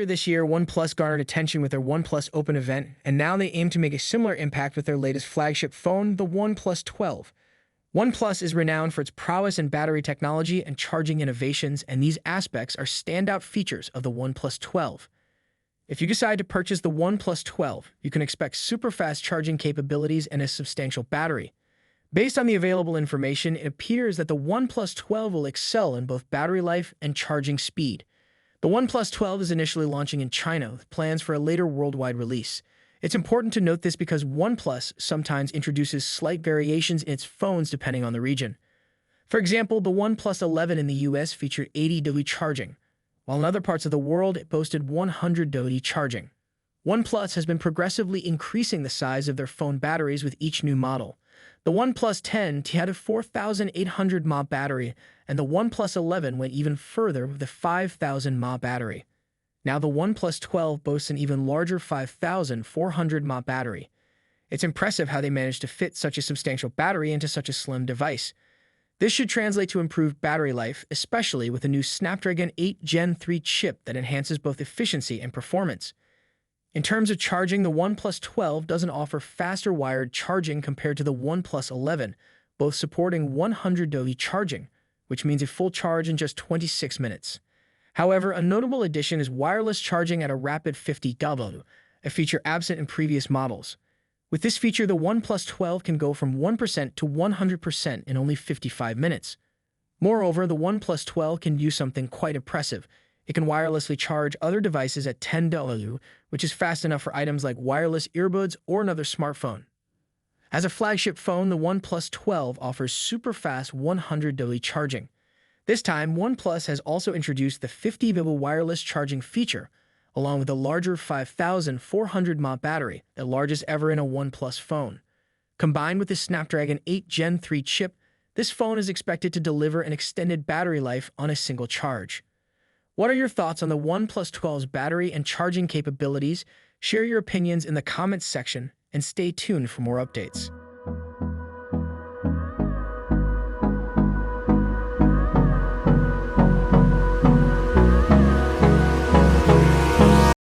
Earlier this year, OnePlus garnered attention with their OnePlus Open event, and now they aim to make a similar impact with their latest flagship phone, the OnePlus 12. OnePlus is renowned for its prowess in battery technology and charging innovations, and these aspects are standout features of the OnePlus 12. If you decide to purchase the OnePlus 12, you can expect super fast charging capabilities and a substantial battery. Based on the available information, it appears that the OnePlus 12 will excel in both battery life and charging speed. The OnePlus 12 is initially launching in China with plans for a later worldwide release. It's important to note this because OnePlus sometimes introduces slight variations in its phones depending on the region. For example, the OnePlus 11 in the US featured 80W charging, while in other parts of the world it boasted 100W charging. OnePlus has been progressively increasing the size of their phone batteries with each new model. The OnePlus 10 had a 4,800 mAh battery, and the OnePlus 11 went even further with a 5,000 mAh battery. Now the OnePlus 12 boasts an even larger 5,400 mAh battery. It's impressive how they managed to fit such a substantial battery into such a slim device. This should translate to improved battery life, especially with a new Snapdragon 8 Gen 3 chip that enhances both efficiency and performance. In terms of charging, the OnePlus 12 doesn't offer faster wired charging compared to the OnePlus 11, both supporting 100W charging, which means a full charge in just 26 minutes. However, a notable addition is wireless charging at a rapid 50W, a feature absent in previous models. With this feature, the OnePlus 12 can go from 1% to 100% in only 55 minutes. Moreover, the OnePlus 12 can do something quite impressive. It can wirelessly charge other devices at 10W, which is fast enough for items like wireless earbuds or another smartphone. As a flagship phone, the OnePlus 12 offers super fast 100W charging. This time, OnePlus has also introduced the 50W wireless charging feature, along with a larger 5,400 mAh battery, the largest ever in a OnePlus phone. Combined with the Snapdragon 8 Gen 3 chip, this phone is expected to deliver an extended battery life on a single charge. What are your thoughts on the OnePlus 12's battery and charging capabilities? Share your opinions in the comments section and stay tuned for more updates.